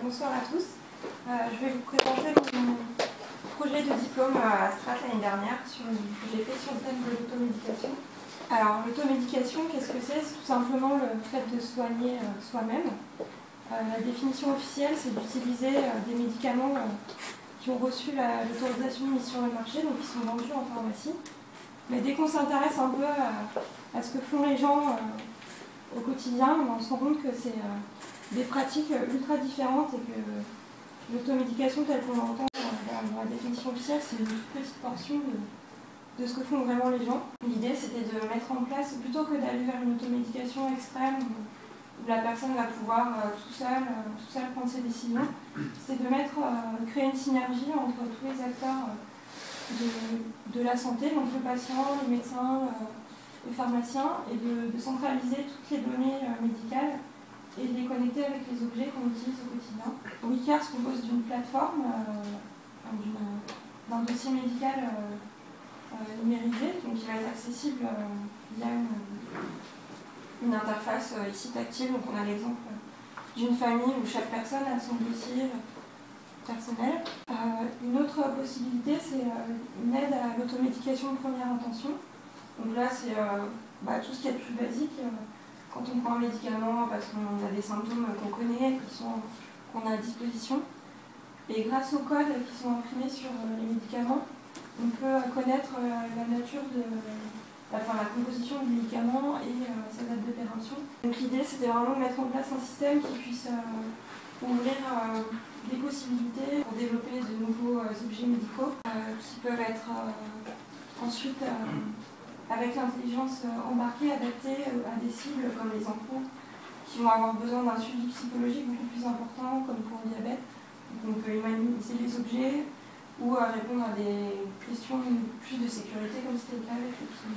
bonsoir à tous. Je vais vous présenter mon projet de diplôme à Strat l'année dernière que j'ai fait sur le thème de l'automédication. Alors l'automédication, qu'est-ce que c'est? C'est tout simplement le fait de soigner soi-même. La définition officielle, c'est d'utiliser des médicaments qui ont reçu l'autorisation de mise sur le marché, donc qui sont vendus en pharmacie. Mais dès qu'on s'intéresse un peu à ce que font les gens au quotidien, on se rend compte que c'est des pratiques ultra différentes et que l'automédication telle qu'on l'entend dans la définition officielle, c'est une toute petite portion de ce que font vraiment les gens. L'idée, c'était de mettre en place, plutôt que d'aller vers une automédication extrême où la personne va pouvoir tout seul prendre ses décisions, c'est de créer une synergie entre tous les acteurs de la santé, donc le patient, les médecins, les pharmaciens, et de centraliser toutes les données médicales et de les connecter avec les objets qu'on utilise au quotidien. WeCare se compose d'une plateforme, d'un dossier médical numérisé, donc qui va être accessible via une interface ici tactile. Donc on a l'exemple d'une famille où chaque personne a son dossier personnel. Une autre possibilité, c'est une aide à l'automédication de première intention. Donc là, c'est tout ce qui est le plus basique. Quand on prend un médicament parce qu'on a des symptômes qu'on connaît, qu'on a à disposition. Et grâce aux codes qui sont imprimés sur les médicaments, on peut connaître la nature la composition du médicament et sa date de péremption. Donc l'idée, c'était vraiment de mettre en place un système qui puisse ouvrir des possibilités pour développer de nouveaux objets médicaux qui peuvent être ensuite, avec l'intelligence embarquée, adaptés à des cibles comme les enfants qui vont avoir besoin d'un suivi psychologique beaucoup plus important, comme pour le diabète. Donc on peut humaniser les objets ou répondre à des questions plus de sécurité, comme c'était le cas avec le petit.